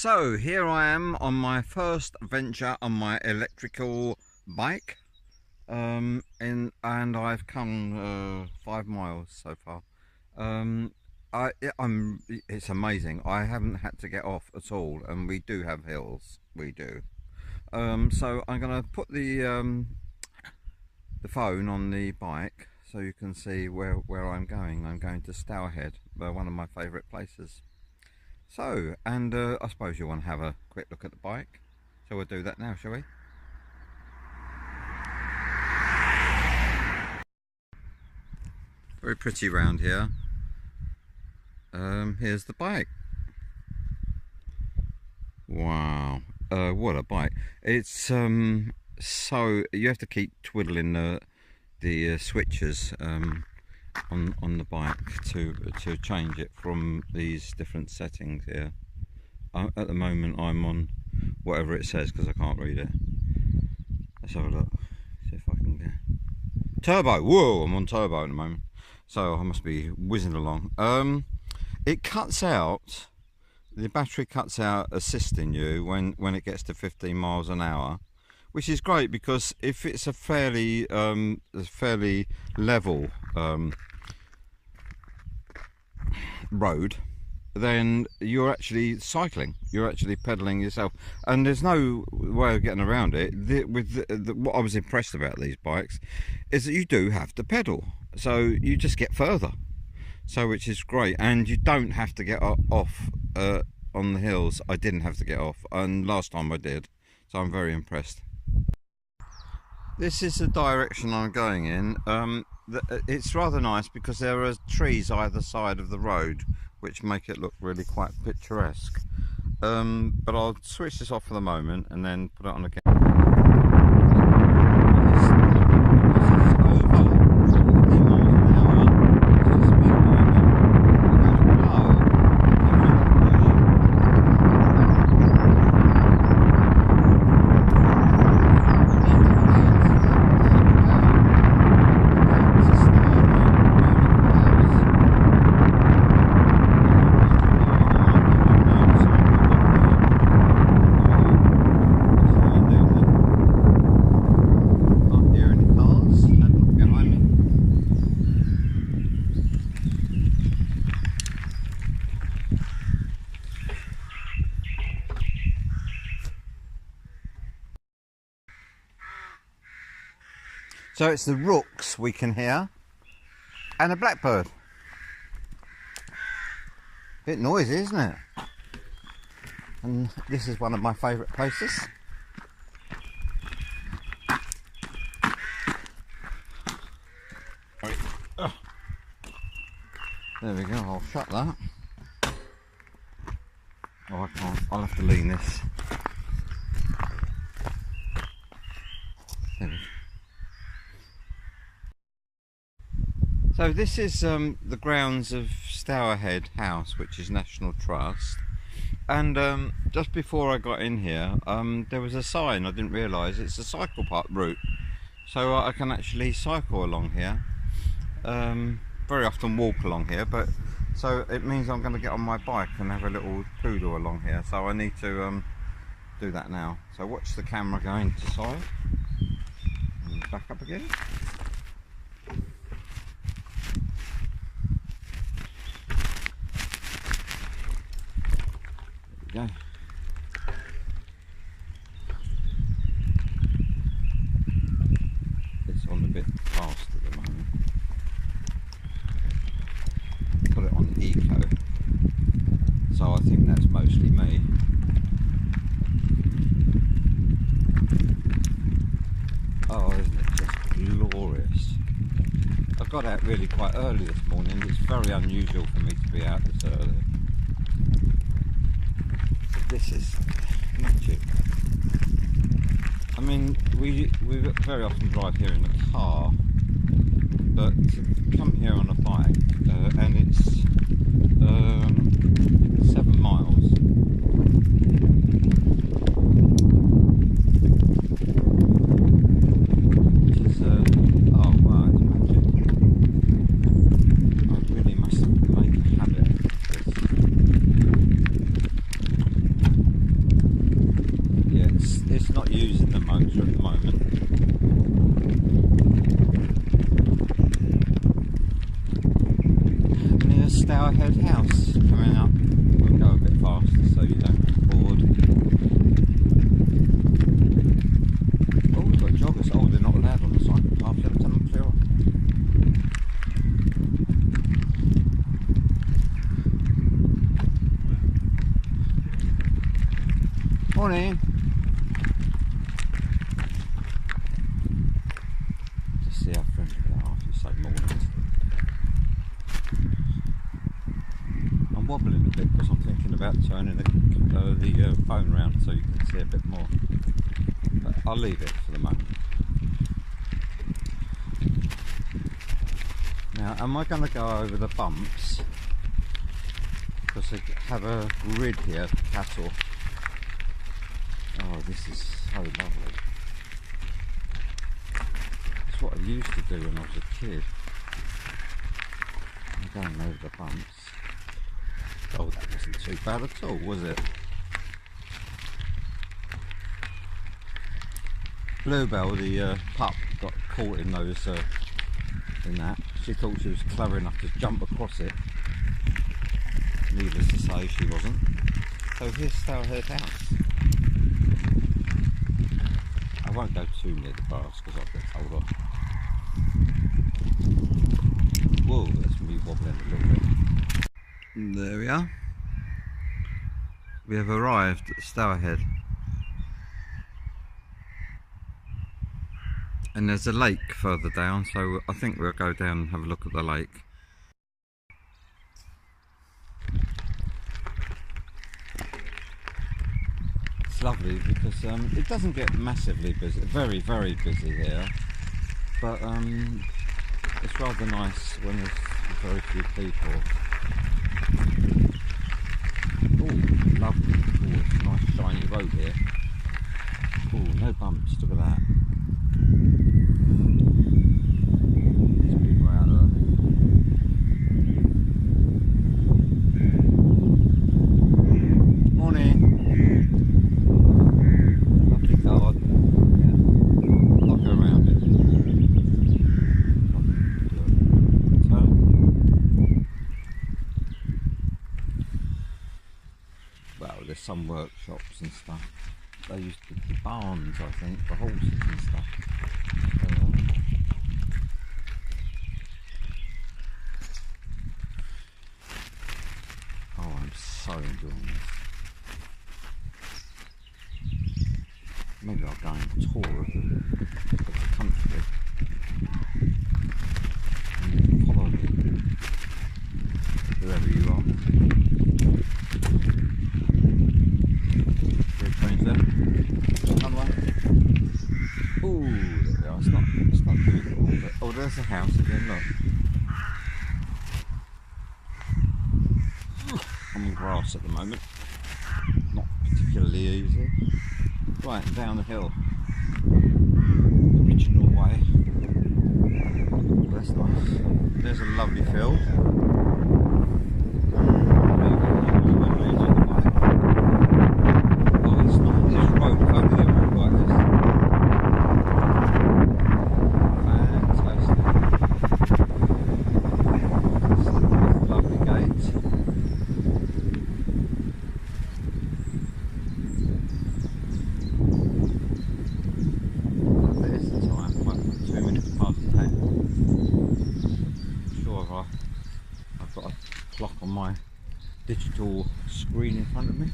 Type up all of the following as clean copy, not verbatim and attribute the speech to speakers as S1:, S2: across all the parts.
S1: So here I am on my first venture on my electrical bike, and I've come 5 miles so far. It's amazing. I haven't had to get off at all, and we do have hills. We do. So I'm gonna put the phone on the bike so you can see where I'm going. I'm going to Stourhead, one of my favourite places. So, and I suppose you want to have a quick look at the bike. So we'll do that now, shall we? Very pretty round here. Here's the bike. Wow, what a bike. It's so you have to keep twiddling the switches on the bike to change it from these different settings here. At the moment I'm on whatever it says because I can't read it. Let's have a look, see if I can get turbo. Whoa, I'm on turbo at the moment, so I must be whizzing along. It cuts out, the battery cuts out assisting you when it gets to 15 miles an hour, which is great because if it's a fairly level road, then you're actually cycling, you're actually pedaling yourself, and there's no way of getting around it. What I was impressed about these bikes is that you do have to pedal, so you just get further, so which is great, and you don't have to get off on the hills. I didn't have to get off, and last time I did, so I'm very impressed. This is the direction I'm going in. It's rather nice because there are trees either side of the road which make it look really quite picturesque. But I'll switch this off for the moment and then put it on again. So it's the rooks we can hear, and a blackbird. Bit noisy, isn't it? And this is one of my favourite places. There we go, I'll shut that. Oh, I can't, I'll have to lean this. There we go. So this is the grounds of Stourhead House, which is National Trust, and just before I got in here there was a sign. I didn't realise it's a cycle park route, so I can actually cycle along here. Very often walk along here, but so it means I'm going to get on my bike and have a little poodle along here, so I need to do that now. So watch the camera going to side and back up again. Go. It's on a bit fast at the moment. Put it on eco, so I think that's mostly me. Oh, isn't it just glorious? I got out really quite early this morning. It's very unusual for me to be out this early. This is magic. I mean, we very often drive here in a car, but to come here on a bike, and it's 7 miles. Which is, oh wow, it's magic. I really must make a habit of this. using the motor at the moment. Near Stourhead House coming up. We'll go a bit faster so you don't get bored. Oh, we've got joggers. Oh, they're not allowed on the cycle path. You have to tell them clear off. Morning. Just see how friendly they are if you say morning. I'm wobbling a bit because I'm thinking about turning the phone round so you can see a bit more. But I'll leave it for the moment. Now, am I going to go over the bumps? Because they have a grid here for cattle. Oh, this is so lovely. It's what I used to do when I was a kid. I'm going over the bumps. Oh, that wasn't too bad at all, was it? Bluebell, the pup, got caught in those, in that. She thought she was clever enough to jump across it. Needless to say, she wasn't. So here's Stourhead House. I won't go too near the bars because I'll get told off. Whoa, that's me wobbling a little bit. There we are. We have arrived at Stourhead. And there's a lake further down, so I think we'll go down and have a look at the lake. It's lovely because it doesn't get massively busy, very, very busy here, but it's rather nice when there's very few people. Oh, lovely. Oh, it's a nice shiny road here. Oh, no bumps, look at that. There's people out there. Morning. Lovely garden. Yeah. I'll go around it. Turn. Well, there's some workshops and stuff. They used to be barns, I think, for horses and stuff. Oh, I'm so enjoying this. Maybe I'll go on a tour of the country. And you can follow me, whoever you are. Trains there. Another one. Ooh, there we are. It's not beautiful, but oh, there's a house again. Look. I'm on grass at the moment. Not particularly easy. Right, and down the hill. Original way. That's nice. There's a lovely field. On my digital screen in front of me.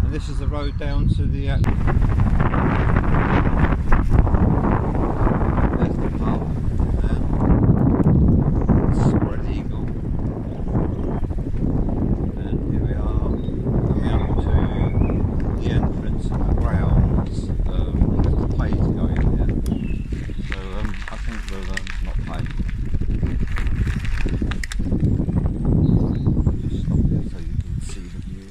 S1: And this is the road down to the there's the pub and Stourhead Eagle. And here we are coming up to the entrance of the grounds. Pay to go in here, so I think we'll not pay. Just stop here so you can see the view.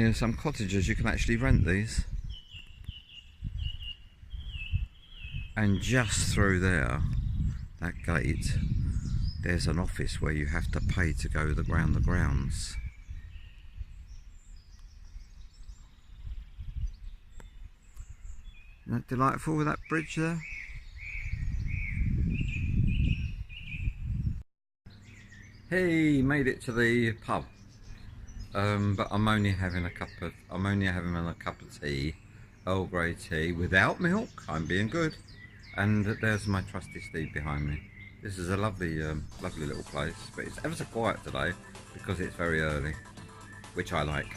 S1: apparently some cottages you can actually rent these. And just through there, that gate, there's an office where you have to pay to go around the grounds. Isn't that delightful with that bridge there? Hey, made it to the pub. But I'm only having a cup of tea, Earl Grey tea without milk. I'm being good. And there's my trusty Steve behind me. This is a lovely, lovely little place, but it's ever so quiet today because it's very early, which I like.